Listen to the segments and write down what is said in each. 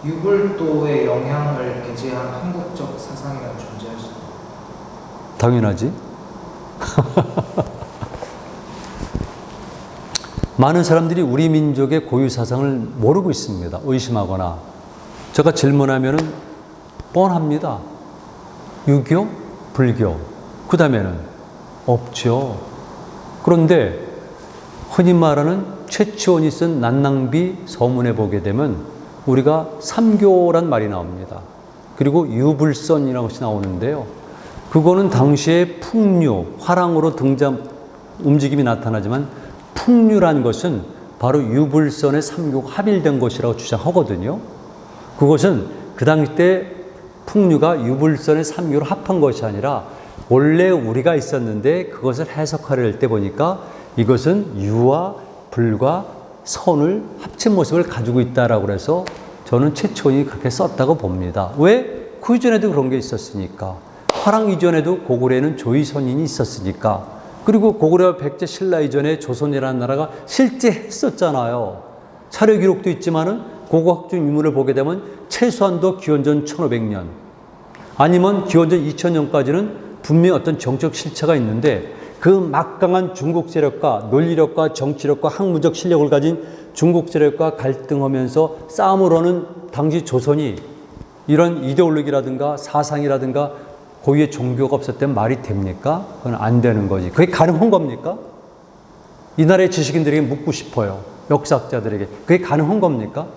유불도의 영향을 배제한 한국적 사상이란 존재할 수 있나요? 당연하지. 많은 사람들이 우리 민족의 고유 사상을 모르고 있습니다. 의심하거나. 제가 질문하면은 뻔합니다. 유교, 불교. 그 다음에는 없죠. 그런데 흔히 말하는 최치원이 쓴 난낭비 서문에 보게 되면 우리가 삼교란 말이 나옵니다. 그리고 유불선이라는 것이 나오는데요. 그거는 당시에 풍류, 화랑으로 움직임이 나타나지만 풍류란 것은 바로 유불선의 삼교가 합일된 것이라고 주장하거든요. 그것은 그 당시 때 풍류가 유불선의 삼교로 합한 것이 아니라 원래 우리가 있었는데 그것을 해석하려 할 때 보니까 이것은 유와 불과 선을 합친 모습을 가지고 있다라고 해서 저는 최초원이 그렇게 썼다고 봅니다. 왜? 그 이전에도 그런 게 있었으니까. 화랑 이전에도 고구려에는 조의선인이 있었으니까. 그리고 고구려와 백제 신라 이전에 조선이라는 나라가 실제 했었잖아요. 사료 기록도 있지만은 고고학적 유물을 보게 되면 최소한도 기원전 1500년 아니면 기원전 2000년까지는 분명히 어떤 정적 실체가 있는데 그 막강한 중국 세력과 논리력과 정치력과 학문적 실력을 가진 중국 세력과 갈등하면서 싸움을 하는 당시 조선이 이런 이데올로기라든가 사상이라든가 고유의 종교가 없었다면 말이 됩니까? 그건 안 되는 거지. 그게 가능한 겁니까? 이 나라의 지식인들에게 묻고 싶어요. 역사학자들에게. 그게 가능한 겁니까?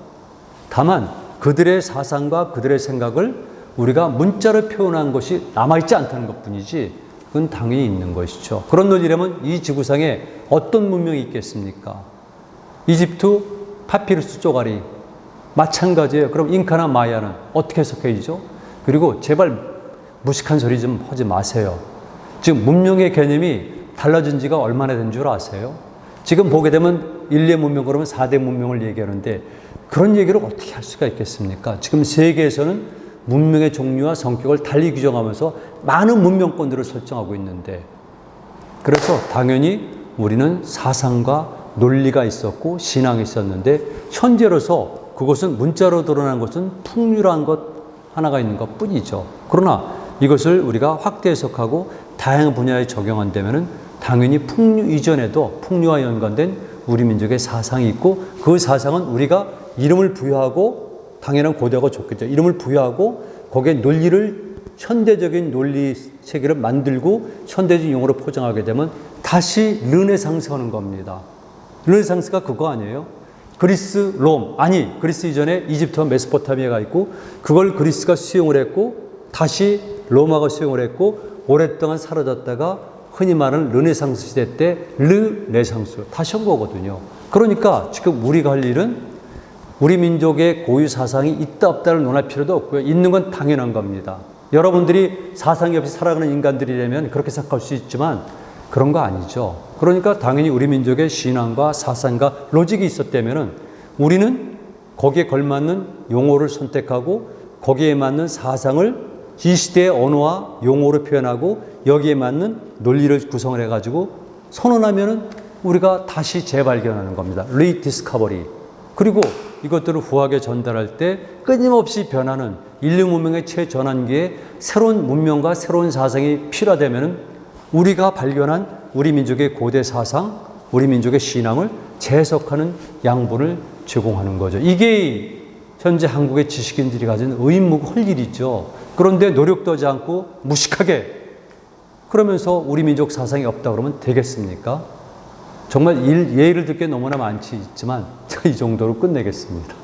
다만 그들의 사상과 그들의 생각을 우리가 문자로 표현한 것이 남아있지 않다는 것뿐이지 그건 당연히 있는 것이죠. 그런 논리라면 이 지구상에 어떤 문명이 있겠습니까? 이집트 파피루스 쪼가리 마찬가지예요. 그럼 잉카나 마야는 어떻게 해석해지죠? 그리고 제발 무식한 소리 좀 하지 마세요. 지금 문명의 개념이 달라진 지가 얼마나 된 줄 아세요? 지금 보게 되면 1대 문명 그러면 4대 문명을 얘기하는데 그런 얘기를 어떻게 할 수가 있겠습니까? 지금 세계에서는 문명의 종류와 성격을 달리 규정하면서 많은 문명권들을 설정하고 있는데 그래서 당연히 우리는 사상과 논리가 있었고 신앙이 있었는데 현재로서 그것은 문자로 드러난 것은 풍류란 것 하나가 있는 것 뿐이죠. 그러나 이것을 우리가 확대 해석하고 다양한 분야에 적용한다면 당연히 풍류 이전에도 풍류와 연관된 우리 민족의 사상이 있고 그 사상은 우리가 이름을 부여하고 당연한 고대가 좋겠죠. 이름을 부여하고 거기에 논리를 현대적인 논리 체계를 만들고 현대적인 용어로 포장하게 되면 다시 르네상스 하는 겁니다. 르네상스가 그거 아니에요? 그리스, 롬, 아니 그리스 이전에 이집트와 메소포타미아가 있고 그걸 그리스가 수용을 했고 다시 로마가 수용을 했고 오랫동안 사라졌다가 흔히 말하는 르네상스 시대 때 르네상스 다시 한 거거든요. 그러니까 지금 우리가 할 일은 우리 민족의 고유 사상이 있다 없다를 논할 필요도 없고요. 있는 건 당연한 겁니다. 여러분들이 사상이 없이 살아가는 인간들이라면 그렇게 생각할 수 있지만 그런 거 아니죠. 그러니까 당연히 우리 민족의 신앙과 사상과 로직이 있었다면 우리는 거기에 걸맞는 용어를 선택하고 거기에 맞는 사상을 이 시대의 언어와 용어로 표현하고 여기에 맞는 논리를 구성을 해가지고 선언하면 우리가 다시 재발견하는 겁니다. 리디스커버리. 그리고 이것들을 후하게 전달할 때 끊임없이 변하는 인류 문명의 최전환기에 새로운 문명과 새로운 사상이 필요하다면 우리가 발견한 우리 민족의 고대 사상, 우리 민족의 신앙을 재해석하는 양분을 제공하는 거죠. 이게 현재 한국의 지식인들이 가진 의무고 할 일이죠. 그런데 노력도 하지 않고 무식하게 그러면서 우리 민족 사상이 없다 그러면 되겠습니까? 정말 예를 들 게 너무나 많지 있지만 제가 이 정도로 끝내겠습니다.